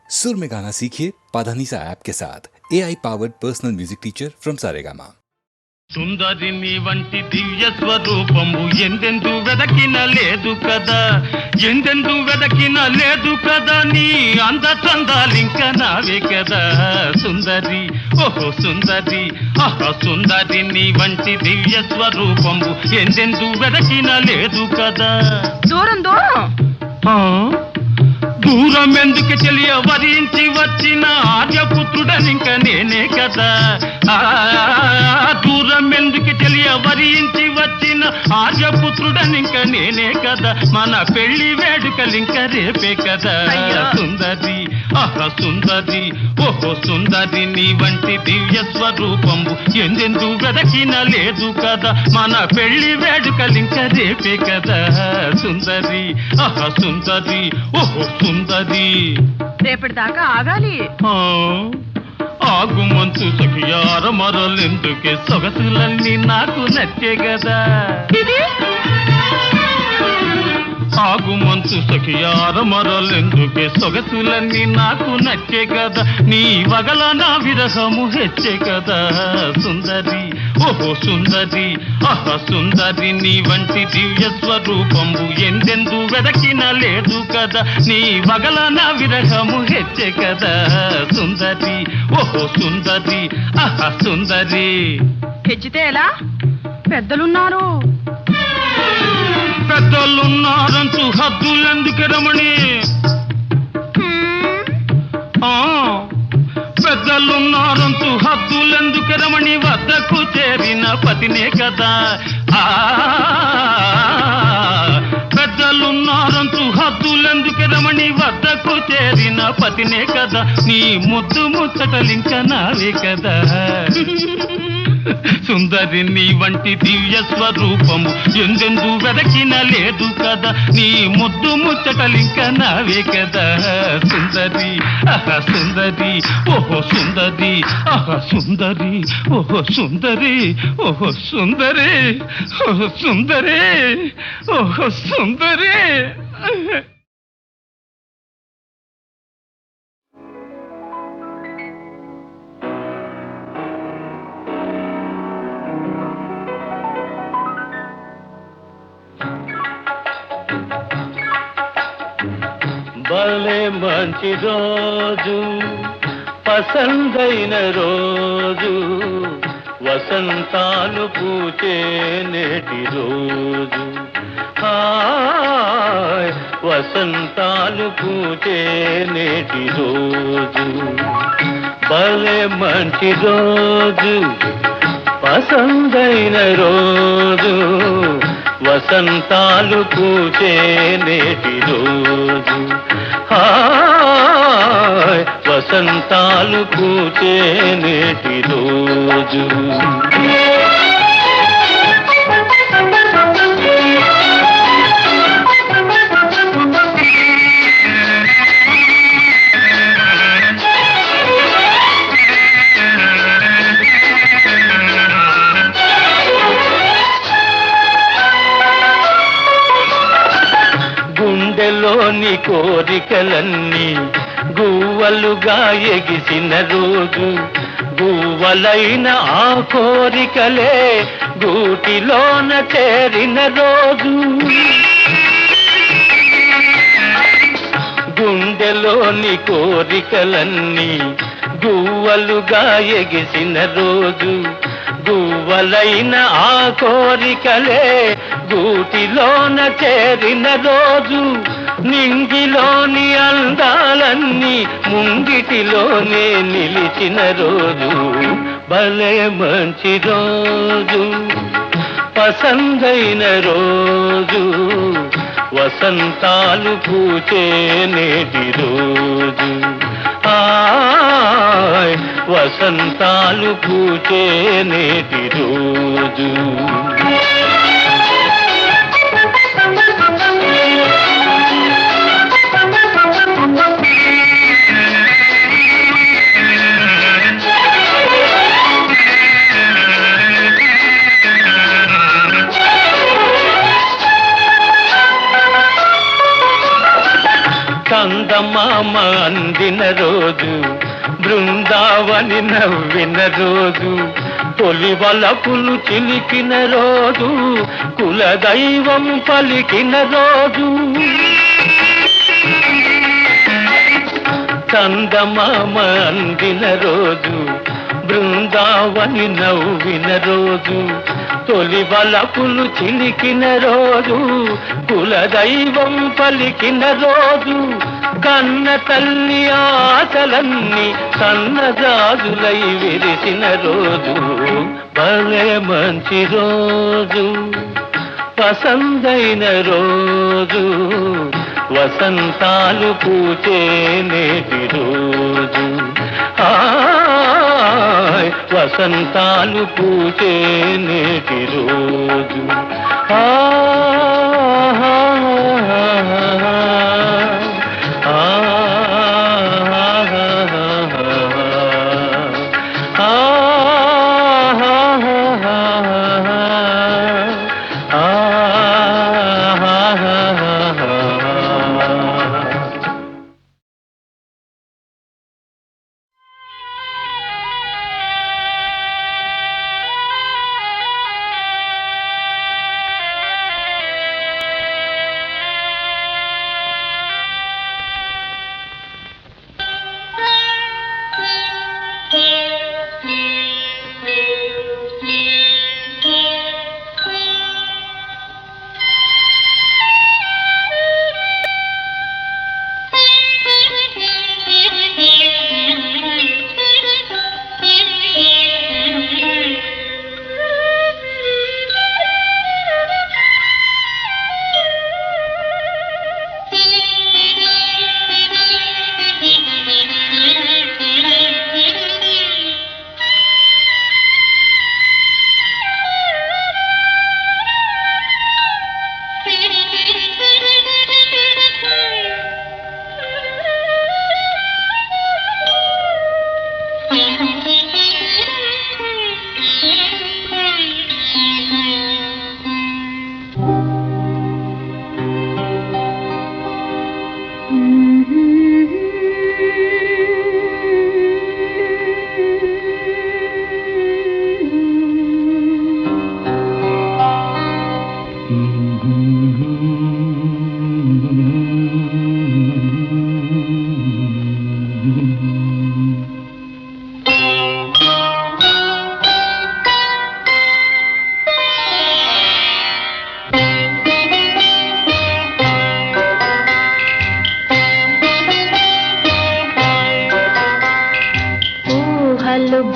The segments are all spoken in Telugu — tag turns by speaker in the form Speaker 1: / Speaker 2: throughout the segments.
Speaker 1: सुर में गाना सीखिए पाधानीसा ऐप के साथ AI powered personal music teacher from Saregama.
Speaker 2: సుందరి నీ వంటి దివ్య స్వరూపము ఎందెందు వెదకిన లేదు కదా, ఎందెందు వెదకిన లేదు కదా, నీ అంద చందాలింక నావే కదా సుందరి, ఓహో సుందరి, ఆహా సుందరి నీ వంటి దివ్య స్వరూపము ఎందెందు వెదకిన లేదు కదా.
Speaker 3: దూరం దూరం
Speaker 2: దూరం ఎందుకు తెలియ వరించి వచ్చిన ఆర్యపుత్రుడనింక నేనే కదా, దూరం ఎందుకు తెలియ వరించి వచ్చిన ఆర్యపుత్రుడనింక నేనే కదా, మన పెళ్లి వేడుకలింక రేపే కదా సుందరి, ఆహా సుందరి, ఓహో సుందరి నీ వంటి దివ్య స్వరూపము ఎందెందు వెదకిన లేదు కదా, మన పెళ్లి వేడుకలింక రేపే కదా సుందరి, ఆహా సుందరి, ఓహో సుందరి.
Speaker 3: రేపటి దాకా ఆగాలి.
Speaker 2: ఆగు మంచు సఖియార మరలెందుకే, సొగసులన్నీ నాకు నచ్చే కదా. ఆగు మంచు సఖియార మరలెందుకే, సొగసులన్నీ నాకు నచ్చే కదా, నీ వగల నా విరహము హెచ్చే కదా సుందరి, ఓహో సుందరి, ఆహా సుందరి నీ వంటి దివ్య స్వరూపము ఎందెందు వెదకిన లేదు కదా, నీ వగల నా విరహము హెచ్చే కదా సుందరి, ఓహో సుందరి, ఆహా సుందరి.
Speaker 3: హెచ్చితే ఎలా? పెద్దలున్నారు.
Speaker 2: పెద్దలున్నారంటూ హద్దులెందుకు రమణి, పెద్దలున్నారంటూ హద్దులెందుకు రమణి, వద్దకు చేరిన పతినే కదా, పెద్దలున్నారంటూ హద్దులెందుకు రమణి, వద్దకు చేరిన పతినే కదా, నీ ముద్దు ముచ్చటలింక నావే కదా సుందరి నీ వంటి దివ్య స్వరూపము ఎందెందు వెదకిన లేదు కదా, నీ ముద్దు ముచ్చటలింక నావే కదా సుందరి, ఆహా సుందరి, ఓహో సుందరి, ఆహా సుందరి, ఓహో సుందరి, ఓహో సుందరి, ఓహో సుందరి, ఓహో సుందరి. భలే మంచి రోజు, పసందైన రోజు, వసంతాలు పూచే నేటి రోజు, హాయ్ వసంతాలు పూచే నేటి రోజు. భలే మంచి రోజు, పసందైన రోజు, వసంతాలు పూచే నేటి రోజు, హాయ్ వసంతాలు పూచే నేటి రోజు. గుండెలోని కోరికలన్నీ గువ్వలుగా ఎగిసిన రోజు, గువ్వలైన ఆ కోరికలే గూటిలోన చేరిన రోజు, గుండెలోని కోరికలన్నీ గువ్వలుగా ఎగిసిన రోజు, గువ్వలైన ఆ కోరికలే గూటిలోన చేరిన రోజు, నింగిలోని అందాలన్నీ ముంగిటిలోనే నిలిచిన రోజు. భలే మంచి రోజు, పసందైన రోజు, వసంతాలు పూచే నేటి రోజు, హాయ్ వసంతాలు పూచే నేటి రోజు. చందమామ అందిన రోజు, బృందావని నవ్విన రోజు, తొలి వలపులు చిలికిన రోజు, కులదైవం పలికిన రోజు. చందమామ అందిన రోజు, బృందావని నవ్విన రోజు, తొలి వలపులు చిలికిన రోజు, కులదైవం పలికిన రోజు, కన్న తల్లి ఆశలన్నీ సన్నజాజులై విరిసిన రోజు. భలే మంచి రోజు, పసందైన రోజు, వసంతాలు పూచే నేటి రోజు. వసంతాలు పూచే నేటి రోజు.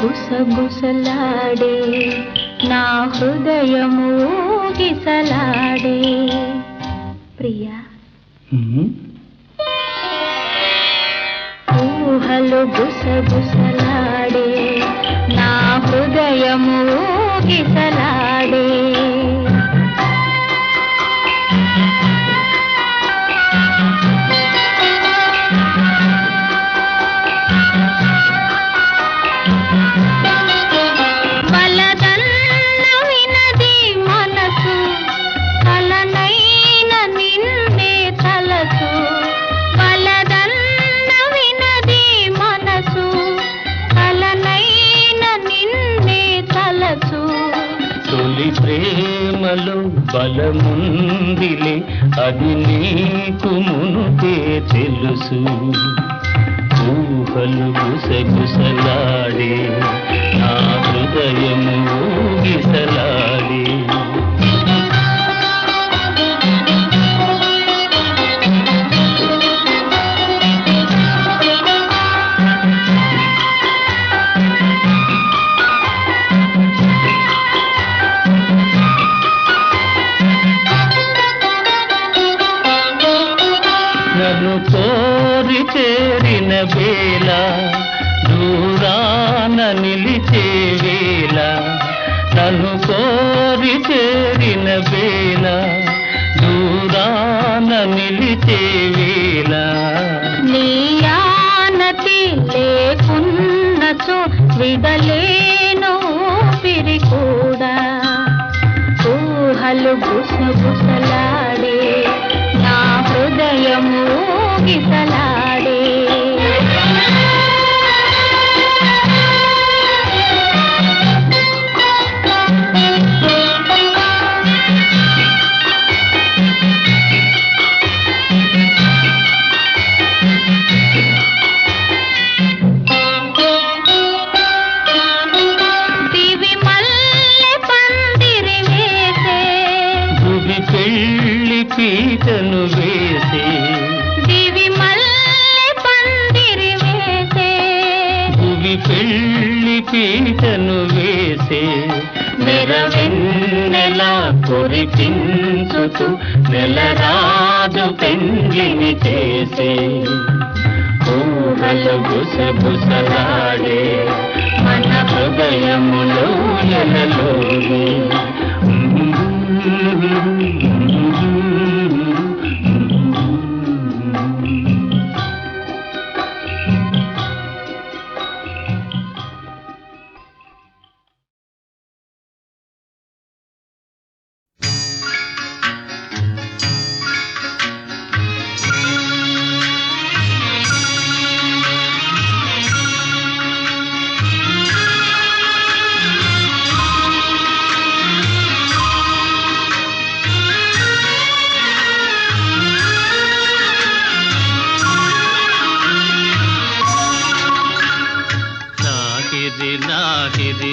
Speaker 4: గుసగుసలాడే నా హృదయము గిసలాడే. ప్రియా ఊహలు గుసగుసలాడే నా హృదయము గిసలాడే.
Speaker 2: ప్రేమలో బలముందిలే అది నీకు మునుపే తెలుసు. ఊహలు గుసగుసలాడే నా హృదయము ఊగిసలాడే. నన్ను కోరి చేరిన వేళ దూరాన నిలిచే వేళ, నన్ను కోరి చేరిన వేళ దూరాన నిలిచే వేళ.
Speaker 4: నీ ఆనతి లేకున్నచో విడలేను పిరి కూడా. ఊహలు గుసగుసలాడే నా హృదయము గిసలాడే.
Speaker 2: పెళ్లి పీటను వేసే నెరవెన్నెల కురిపించుతూ నెలరాజు పెండ్లిని చేసే ఊహలు గుసగుసలాడే మన హృదయములో ఎలలోని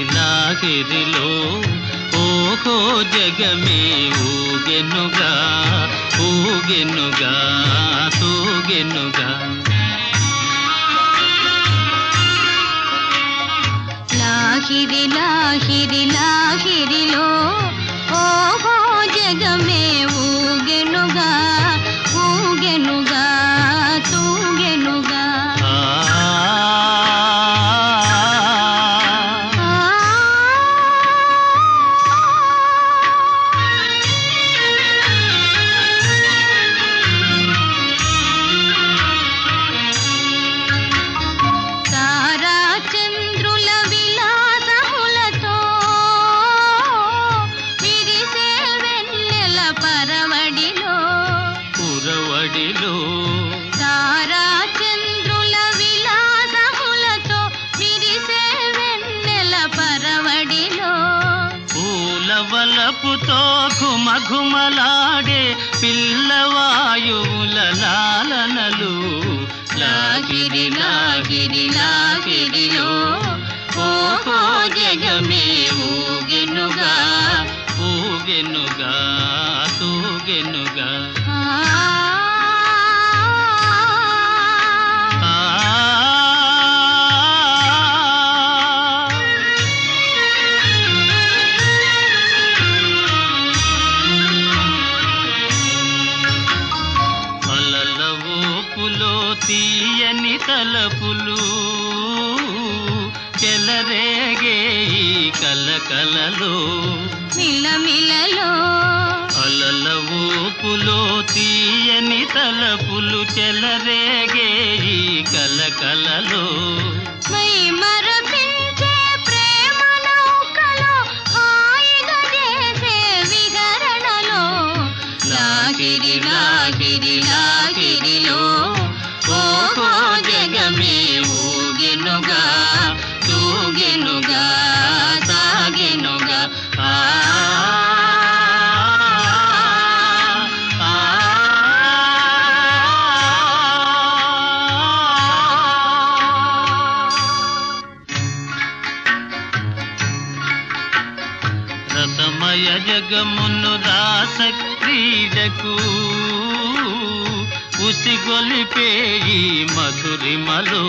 Speaker 2: లాహిరిలో ఓహో జగమే ఊగెనుగా ఊగెనుగా తూగెనుగా
Speaker 4: లాహిరిలో ఓహో జగమే ఊగెనుగా ఊగెనుగా తూగెనుగా తారా చంద్రుల విలాసములతో విరిసే వెన్నెల పరవడిలో
Speaker 2: పూలవలపుతో ఘుమఘుమలాడే పిల్లవాయువుల లాలనలు లాగిరిలో ఓహో జగమే ఊగెనుగా ఊగెనుగా తూగెనుగా తీయని తలపులు చెలరేగే ఈ కలకలలో
Speaker 4: మిలమిలలో
Speaker 2: అలల ఊపులో తీయని తలపులు చెలరేగే ఈ కలకలలో
Speaker 4: మై మరపించే ప్రేమ నౌకలో హాయిగా చేసే విహరణలో లాగిరిలో ఓహో జగమే ఊగెనుగా తూగెనుగా సాగెనుగా రసమయ జగమును రాస క్రీడకు ఉసిగొలిపే ఈ మధురిమలో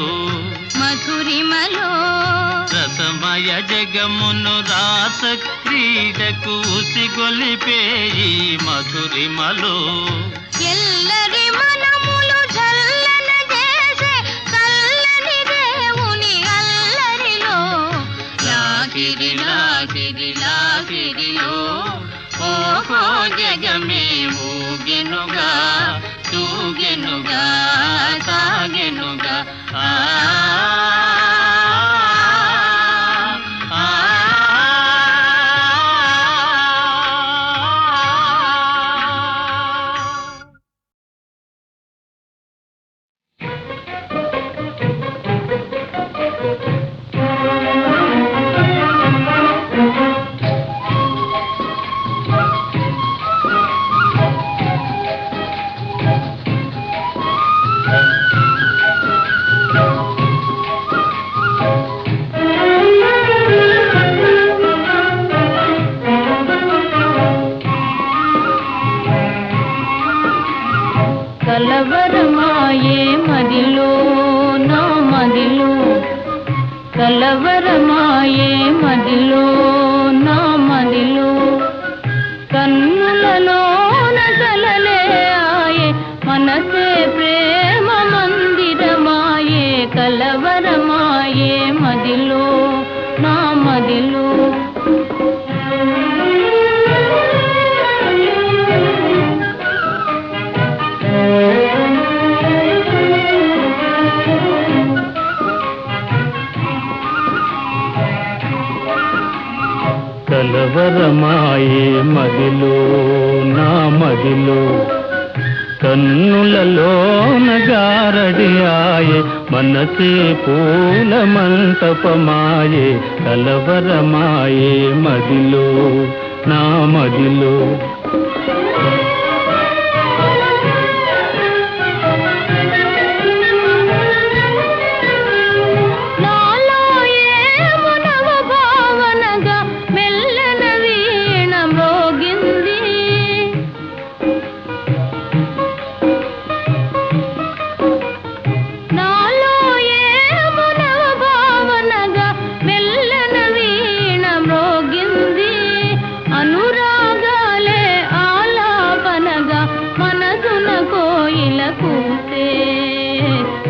Speaker 4: రసమయ జగమును రాస క్రీడకు ఉసిగొలిపే ఈ మధురిమలో ఎల్లరి మనములు జల్లన చేసే చల్లని దేవుని అల్లరిలో లాగిరిలో ఓహో జగమే ఊగెనుగా తూగెనుగా సాగెనుగా
Speaker 5: కలవరమాయే మదిలో నా మదిలో కన్నులలోన కలలే ఆయే మనసే ప్రేమ మందిరమాయే కలవరమాయే మదిలో నా మదిలో
Speaker 2: కలవరమాయే మదిలో నా మదిలో కన్నులలోన గారడియాయే మనసే పూల మంటపమాయే కలవరమాయే మదిలో నా మదిలో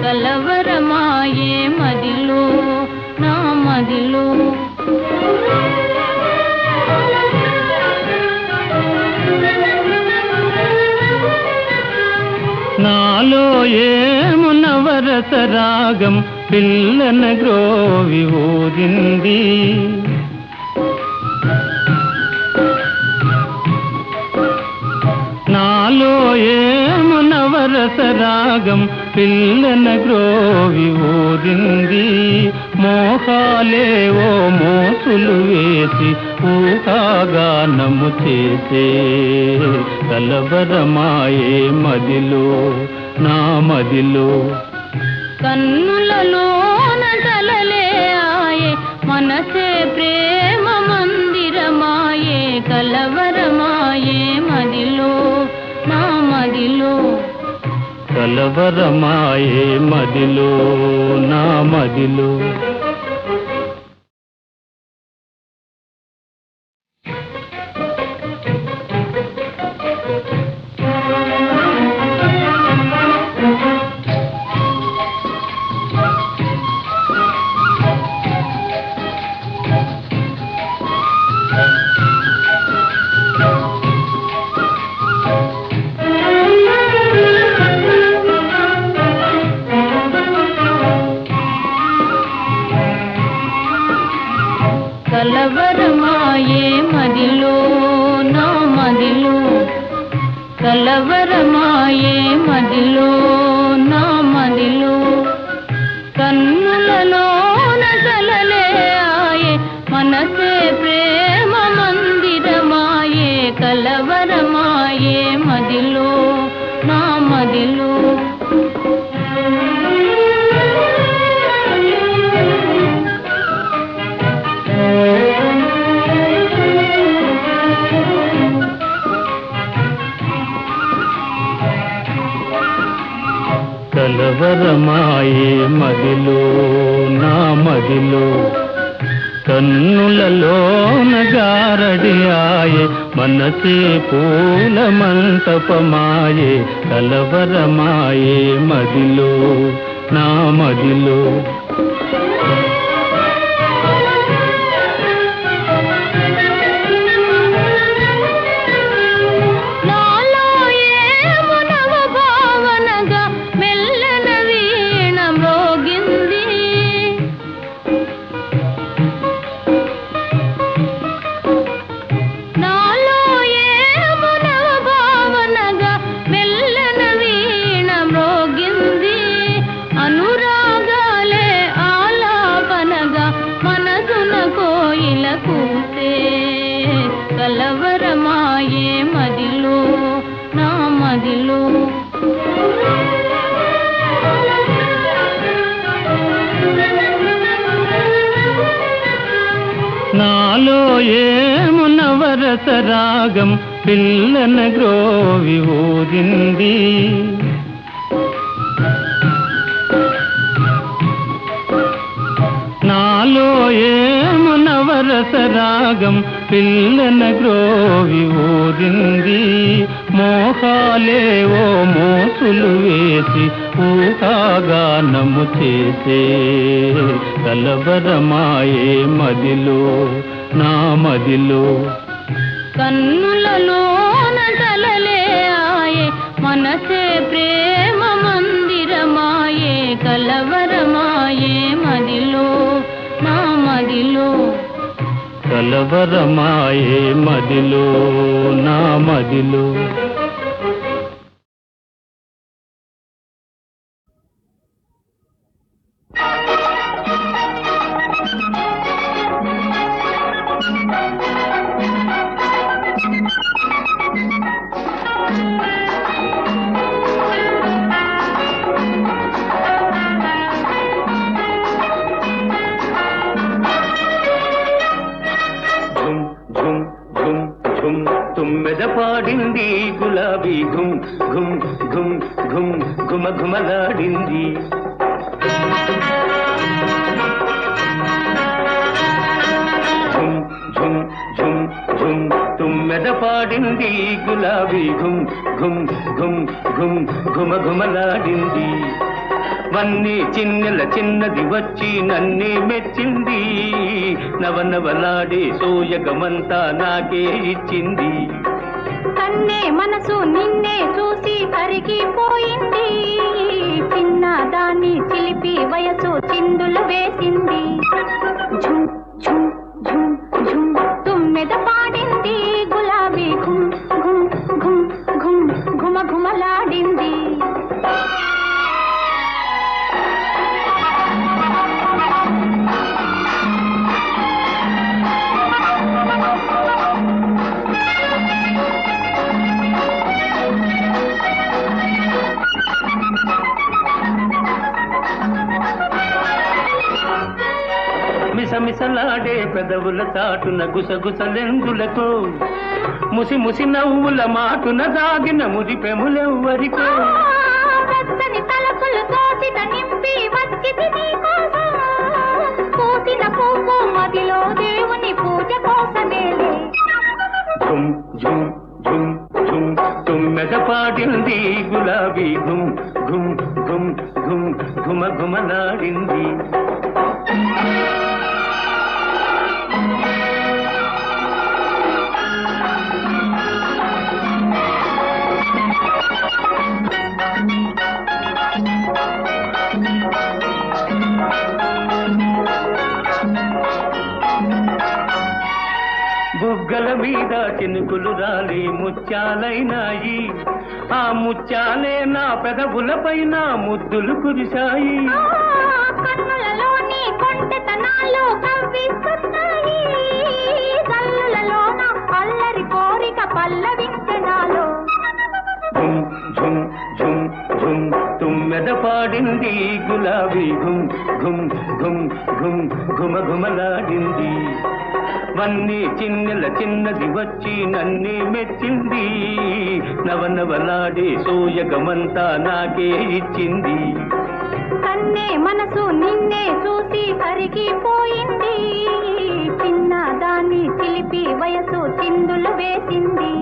Speaker 2: కలవరమాయే మదిలో నా మదిలో నాలో ఏమునవరస రాగం పిల్లన గ్రోవి ఊరింది నాలో ఏమునవరస రాగం పిల్లన గ్రోవి ఊరింది మోహాలేవో మోసులు వేసి ఊహాగానము చేసే కలవరమాయే మదిలో నా మదిలో
Speaker 5: కన్నులలోన కలలే ఆయే మనసే ప్రేమ మందిరమాయే కలవరమాయే మదిలో నా మదిలో
Speaker 2: కలవరమాయే మదిలో నా మదిలో
Speaker 5: కలవరమాయే మదిలో నా మదిలో కలవరమాయే మదిలో నా మదిలో కన్నులలోన కలలే ఆయే మనసే ప్రేమ మందిరమాయే కలవరమాయే మదిలో నా మదిలో
Speaker 2: కలవరమాయే మదిలో నా మదిలో కన్నులలోన గారడియాయే మనసే పూల మంటపమాయే కలవరమాయే మదిలో నా మదిలో కలవరమాయే మదిలో నా మదిలో నాలో ఏమునవరస రాగం పిల్లన గ్రోవి ఊరింది నాలో సరసరాగం పిల్లన గ్రోవి ఊరింది మోహాలేవో మోసులు వేసి ఊహాగానము చేసే కలవరమాయే మదిలో నా మదిలో
Speaker 5: కన్నులలోన కలలే ఆయే మనసే ప్రేమ మందిరమాయే కలవరమాయే మదిలో నా మదిలో
Speaker 2: కలవరమాయే మదిలో నా మదిలో తుమ్మెద పాడింది గులాబీ ఘుమ్ ఘుమ్ ఘుమ్ ఘుమ్ ఘుమ ఘుమలాడింది ఝుమ్ ఝుమ్ ఝుమ్ ఝుమ్ తుమ్మెద పాడింది గులాబీ ఘుమ్ ఘుమ్ ఘుమ్ ఘుమ్ ఘుమ ఘుమలాడింది వన్నీ చిన్నెల చిన్నది వచ్చి నన్నే మెచ్చింది నవనవలాడే సోయగమంతా నాకే ఇచ్చింది
Speaker 5: కన్నే మనసు నిన్నే చూసి కరిగిపోయింది చిన్నదాన్ని చిలిపి వయసు చిందులు వేసింది ఝుమ్ ఝుమ్ ఝుమ్ ఝుమ్ తుమ్మెద పాడింది గులాబీ ఘుమ్ ఘుమ్ ఘుమ్ ఘుమ్ ఘుమ ఘుమలాడింది
Speaker 2: మిసమిసలాడే పెదవుల చాటున గుసగుసలెందులతో ముసి ముసి నవ్వుల మాటున దాగిన మురిపెములెవ్వరికో
Speaker 5: పచ్చని తలపులు తోసిట నింపి వచ్చితి నీకోసం పూసిన పువ్వు మదిలో దేవుని పూజ కోసమేలే
Speaker 2: ఝుమ్ ఝుమ్ ఝుమ్ ఝుమ్ తుమ్మెద పాడింది గులాబీ ఘుమ్ ఘుమ్ ఘుమ్ ఘుమ్ ఘుమ ఘుమలాడింది బుగ్గల మీద చినుకులు రాలి ముత్యాలైనాయి ఆ ముత్యాలే నా పెదవులపైన ముద్దులు కురిశాయి
Speaker 5: కన్నులలోని కొంటెతనాలు కవ్విస్తున్నాయి కన్నులలోన అల్లరి కోరిక పల్లవించనాలో
Speaker 2: ఝుమ్ ఝుమ్ ఝుమ్ ఝుమ్ తుమ్మెద పాడింది గులాబీ ఘుమ్ ఘుమ్ ఘుమ్ ఘుమ్ ఘుమ ఘుమలాడింది వన్నీ చిన్నెల చిన్నది వచ్చి నన్నే మెచ్చింది నవనవలాడే సోయగమంతా నాకే ఇచ్చింది
Speaker 5: కన్నే మనసు నిన్నే చూసి కరిగిపోయింది చిన్నదాన్ని చిలిపి వయసు చిందులు వేసింది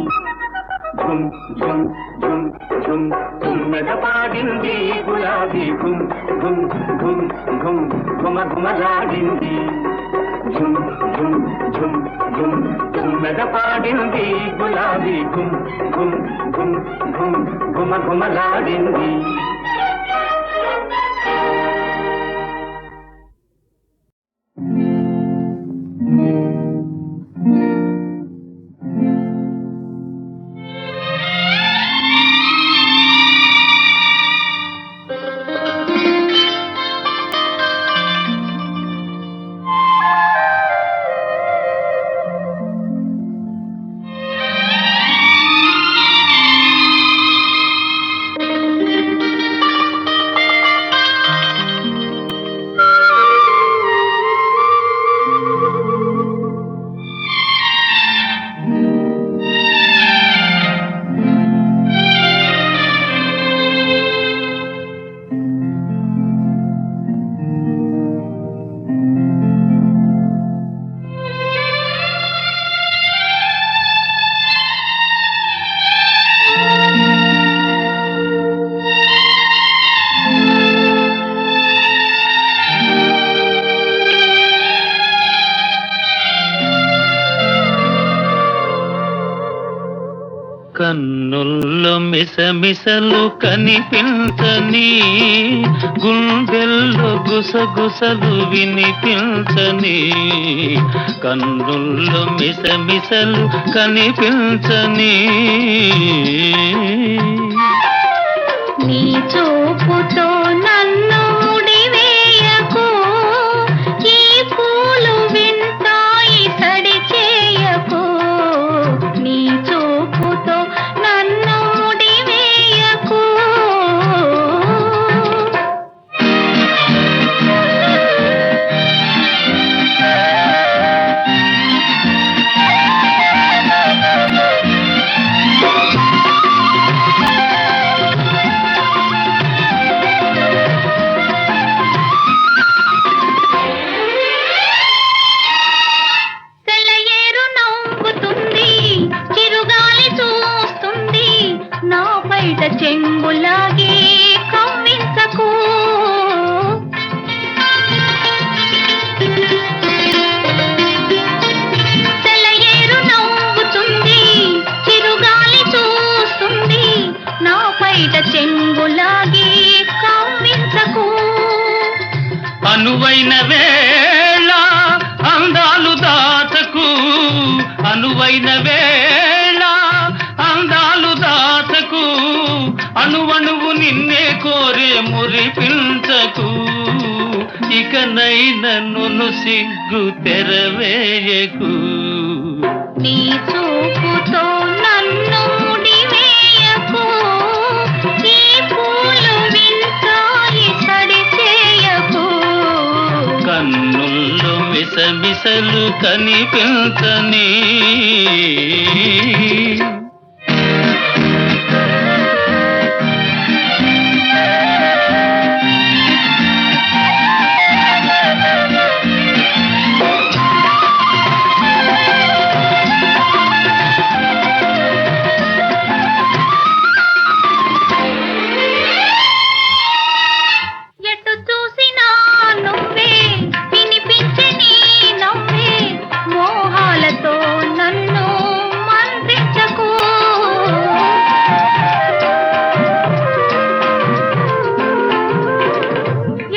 Speaker 2: ఝుమ్ ఝుమ్ ఝుమ్ ఝుమ్ తుమ్మెద పాడింది గులాబీ ఘుమ్ ఘుమ్ ఘుమ్ ఘుమ్ ఘుమ ఘుమలాడింది ఝుమ్ ఝుమ్ ఝుమ్ ఝుమ్ తుమ్మెద పాడింది గులాబీ ఘుమ్ ఘుమ్ ఘుమ్ ఘుమ్ ఘుమ ఘుమలాడింది కన్నుల్లో మిసమిసలు కనిపించని, గుండెల్లో గుసగుసలు వినిపించని, కన్నుల్లో మిసమిసలు కనిపించని.
Speaker 5: నీ చూపుతో నన్ను ముడివేయకు, ఈ పూలు వింటాయి సడి చేయకు. నీ చూపుతో నన్ను ముడివేయకు. సెలయేరు నవ్వుతుంది, చిరుగాలి చూస్తుంది, నా బయట చెంగులాగే కవ్వించకు. సెలయేరు నవ్వుతుంది, చిరుగాలి చూస్తుంది, నా బయట చెంగులాగే కవ్వించకు.
Speaker 2: అనువైన వేళ అందాలు దాచకు, అనువైన వేళ అందాలు దాచకు, అణువణువు నిన్నే కోరే మురిపించకు. ఇకనైనా నును సిగ్గు తెరవేయకు.
Speaker 5: నీ చూపుతో నన్ను ముడివేయకు, ఈ పూలు వింటాయి సడి చేయకు.
Speaker 2: కన్నుల్లో మిసమిసలు కనిపించని.
Speaker 5: ఎటు చూసినా నువ్వే, వినిపించే నీ నవ్వే, మోహాలతో నన్ను మంత్రించకు.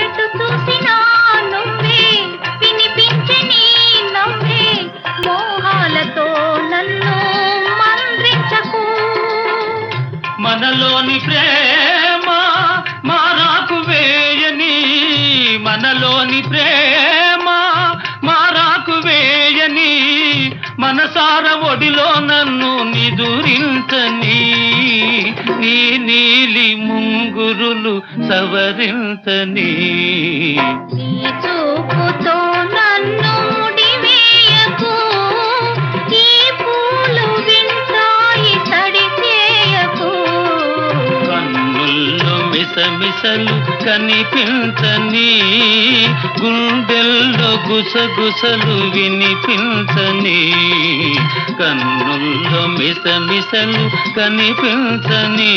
Speaker 5: ఎటు చూసినా నువ్వే, వినిపించే నీ నవ్వే, మోహాలతో నన్ను మంత్రించకు.
Speaker 2: మనలోని ప్రేమ మారాకు వేయని, మనలోని ప్రేమ మారాకు వేయని, మనసార ఒడిలో నన్ను నిదురించని, నీ నీలి ముంగురులు సవరించని.
Speaker 5: నీ చూపుతో నన్ను ముడివేయకు, ఈ పూలు వింటాయి సడి చేయకు.
Speaker 2: కన్నుల్లో మిసమిసలు కనిపించని, గుండెల్లో గుసగుసలు వినిపించని, కన్నుల్లో మిసమిసలు కనిపించని.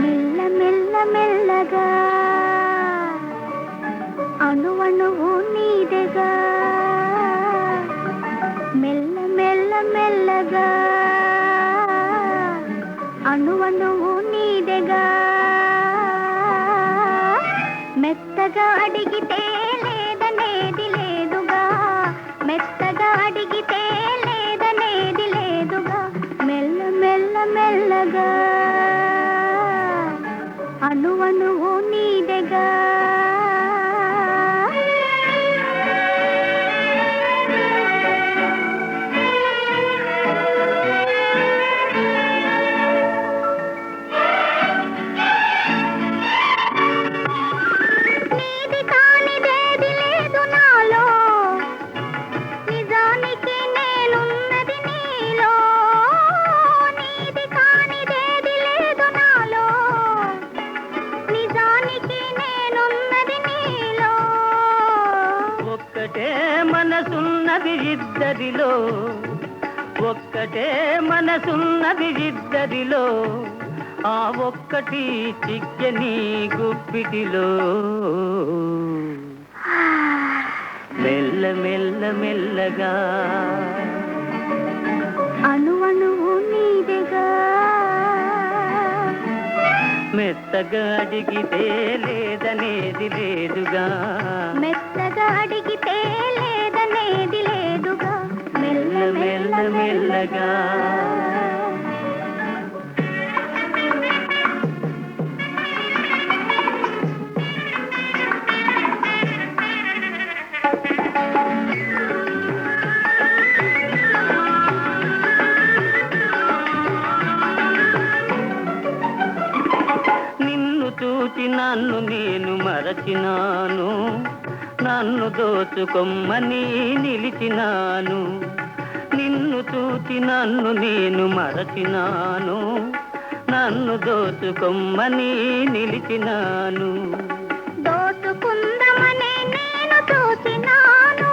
Speaker 5: మెల్ల మెల్ల మెల్లగా, అణువణువు నీదెగా, మెల్ల మెల్ల మెల్లగా, అణువణువు నీదెగా. మెత్తగా అడిగితే లేదనేది లేదుగా, మెత్తగా అడిగితే లేదనేది లేదుగా, మెల్ల మెల్ల మెల్లగా, అణువణువు నీదెగా. నీది కానిదేది లేదు నాలో, నిజానికి నేనున్నది నీలో.
Speaker 6: మనసున్నది ఇద్దరిలో, ఒక్కటే మనసున్నది ఇద్దరిలో, ఆ ఒక్కటి చిక్కని గుప్పిటిలో. మెల్ల మెల్ల మెల్లగా
Speaker 5: అణువణువు నీదెగా,
Speaker 6: మెత్తగా అడిగితే లేదనేది లేదుగా,
Speaker 5: మెత్తగా అడిగితే లేదనేది లేదుగా,
Speaker 6: మెల్ల మెల్ల మెల్లగా. చూచి నన్ను నేను మరచినాను, నన్ను దోచుకొమ్మని నిలిచినాను. నిన్ను చూచి నన్ను నేను మరచినాను, నన్ను దోచుకొమ్మని నిలిచినాను.
Speaker 5: దోచుకుందమనే నేను చూచినాను,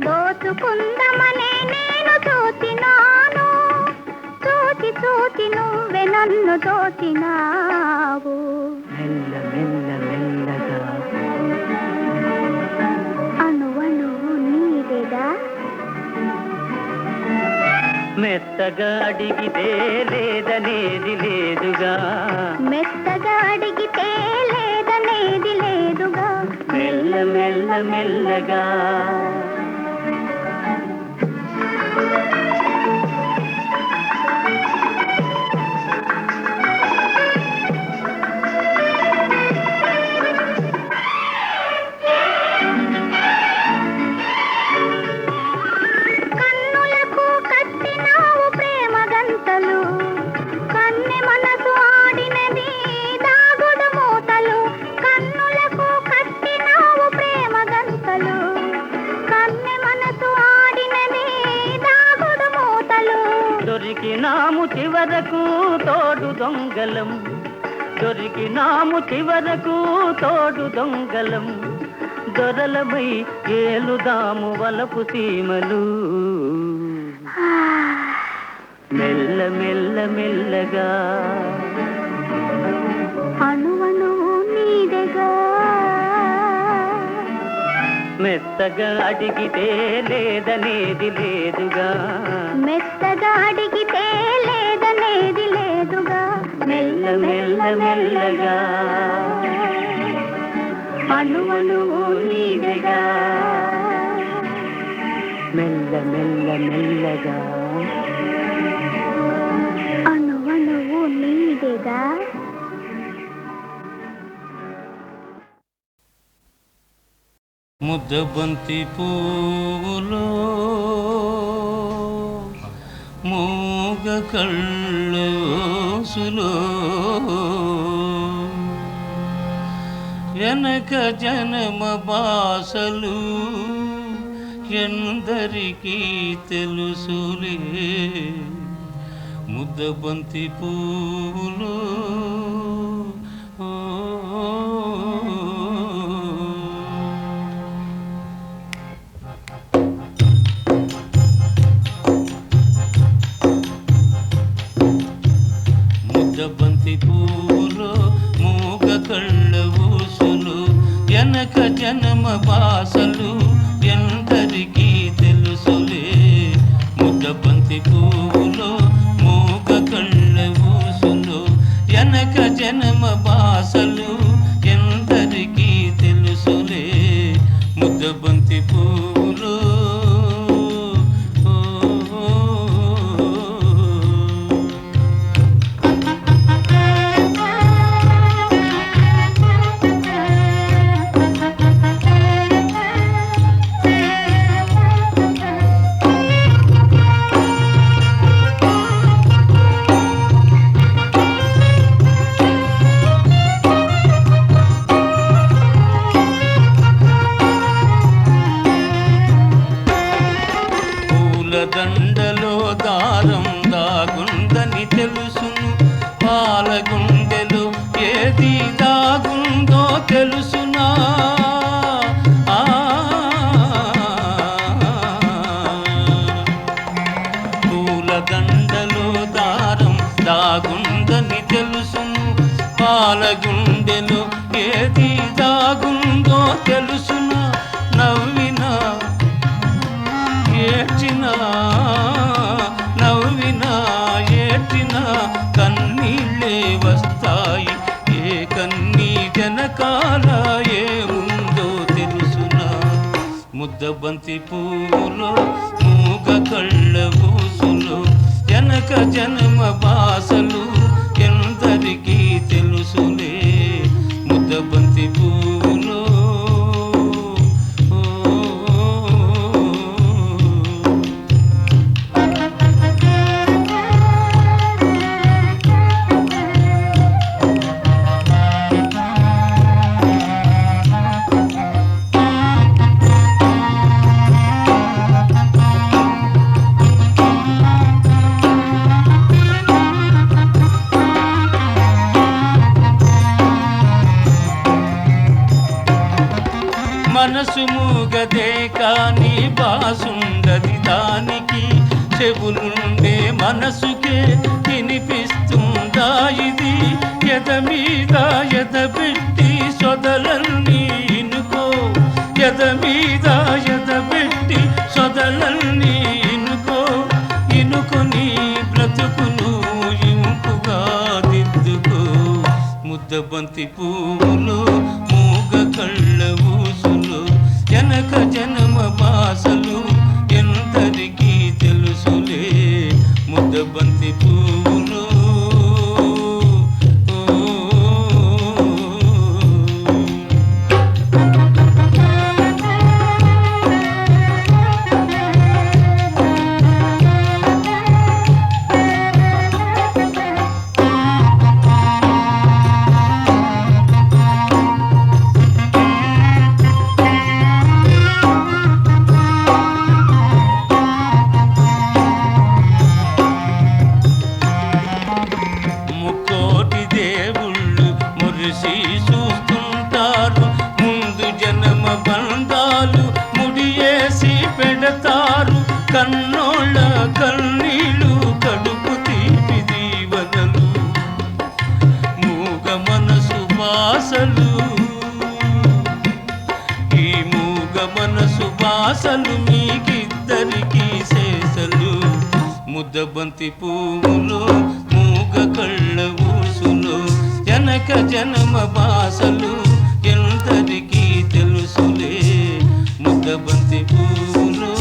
Speaker 5: దోచుకుందమనే నేను చూచినాను, చూచి చూచి నువ్వే నన్ను దోచినావు.
Speaker 6: మెల్ల మెల్ల మెల్లగా
Speaker 5: అణువణువు నీదెగా,
Speaker 6: మెత్తగా అడిగితే లేదనేది లేదుగా,
Speaker 5: మెత్తగా అడిగితే లేదనేది లేదుగా,
Speaker 6: మెల్ల మెల్ల మెల్లగా.
Speaker 5: కన్నులకు కట్టినావు ప్రేమ గంతలు, కన్నె మనసు ఆడినది దాగుడు మూతలు. కన్నులకు కట్టినావు ప్రేమ గంతలు, కన్నె మనసు ఆడినది దాగుడు మూతలు.
Speaker 6: దొరికినాము చివరకు తోడు దొంగలం, దొరికినాము చివరకు తోడు దొంగలం. దొరలమై ఏలుదాము వలపు సీమలు. మెల్ల మెల్ల మెల్లగా
Speaker 5: అణువణువు నీదెగా,
Speaker 6: మెత్తగా అడిగితే లేదనేది లేదుగా,
Speaker 5: మెత్తగా అడిగితే లేదనేది లేదుగా,
Speaker 6: మెల్ల మెల్ల మెల్లగా.
Speaker 5: అణువణువు నీదెగా,
Speaker 6: మెల్ల మెల్ల మెల్లగా.
Speaker 5: అణువణువు నీదెగా.
Speaker 2: ముద్దబంతి పువ్వులో మూగ కళ్ళోసులో వెనక జనమ బాసలు ఎందరికీ తెలుసులే. ముద్దబంతి పువ్వులో ముద్దబంతి పువ్వులో మూగ కళ్ళ ఊసులు వెనక జనమ బాసలు ఎందరికీ తెలుసులే. ముద్దబంతి పువ్వులో మూగ కళ్ళ ఊసులు వెనక జనమ బాసలు ఎందరికీ తెలుసులే. ముద్దబంతి పువ్వులో
Speaker 7: ముద్దబంతి పువ్వులో మూగ కళ్ళ ఊసులు జనక జన్మ బాసలు ఎందరికీ తెలుసులే ముద్దబంతి పువ్వులో మనసు మూగదే కాని బాసుండది దానికి చెవులుండే మనసుకే వినిపిస్తుందా ఇది ఎద మీద ఎద పెట్టి సొదలన్నీ ఇనుకో ఎద మీద ఎద పెట్టి సొదలన్నీ ఇనుకొని బ్రతుకును ఇంపుగా దిద్దుకో ముద్దబంతి పువ్వులు మూగ కళ్ళ ఊసులు జనక జన్మ బాసలు ఎందరికీ తెలుసులే ముద్దబంతి పువ్వులు చూస్తుంటారు ముందు జన్మ బంధాలు ముడియేసి పెడతారు కన్నోళ్ళ కన్నీళ్ళు కడుపు తీపి దీవనలు మూగ మనసు బాసలు ఈ మూగ మనసు బాసలు మీకిద్దరికీ శేషలు ముద్దబంతి పువ్వులు మూగ కళ్ళ ఊసులు జనక జన్మ బాసలు ఎందరికీ తెలుసులే ముద్దబంతి పువ్వులు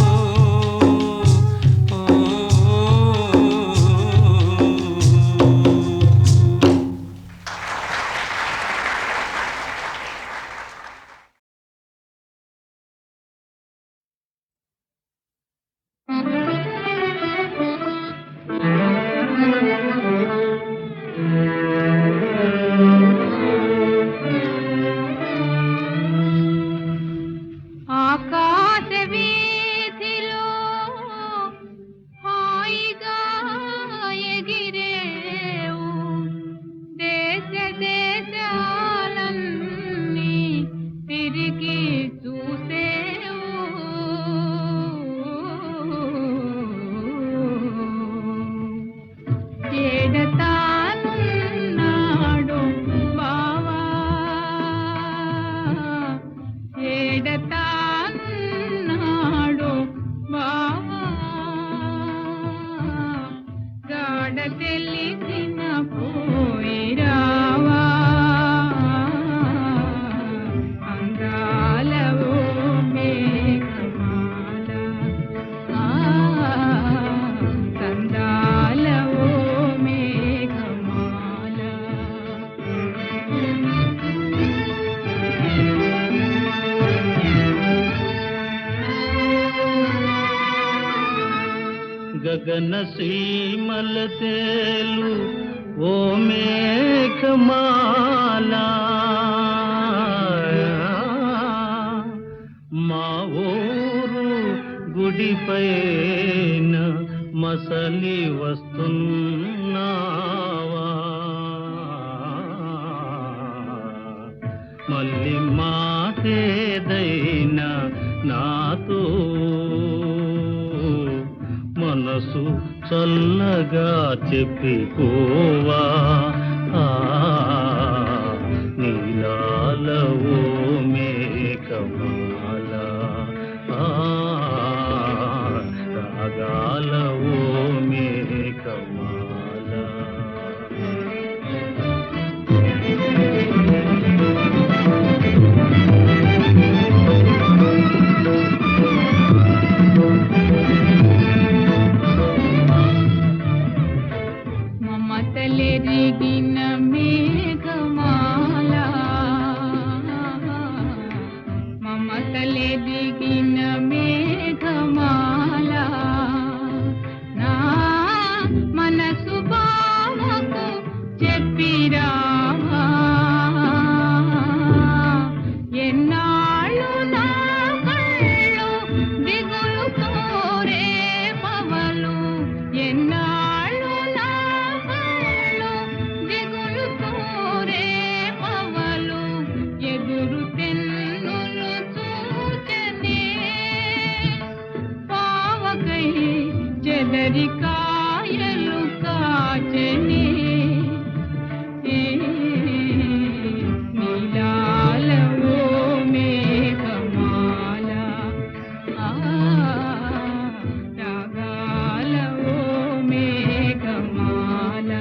Speaker 7: గగన సీమల తేలు ఓ మేఘమాలా మా ఊరు గుడిపైన మసలి వస్తున్నావా మళ్ళీ మాటేదైనా నాతో మనసు చల్లగా చెప్పిపోవా నీలాలవో మేఘమాల రాగాలవో మేఘమాల
Speaker 4: ఎన్నాళ్ళు నా కళ్ళు దిగులుతో రేపవలు ఎన్నాళ్ళు నా కళ్ళు దిగులుతో రేపవలు ఎదురు తెన్నులు చూచనే పావకై చెదరికాయలు కాచనే నీలాలవో మేఘమాల రాగాలవో మేఘమాల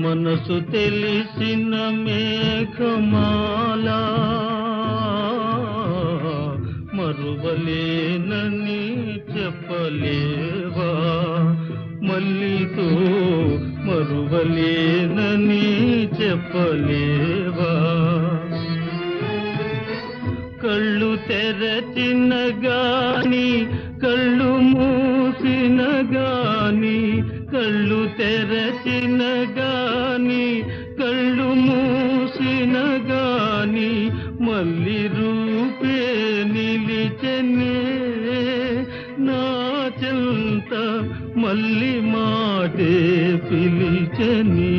Speaker 7: మనసు తెలిసిన మేఘమాల మరువలేనని చెప్పలేవా మల్లితో మరువలేనని చెప్పలేవా కళ్ళు తెరచిన గాని కళ్ళు మూసిన గాని కళ్ళు తెరచిన గాని కళ్ళు మూసిన గాని మళ్ళీ రూపే నిలిచనే నా చెంత మళ్ళీ మాటే పిలిచని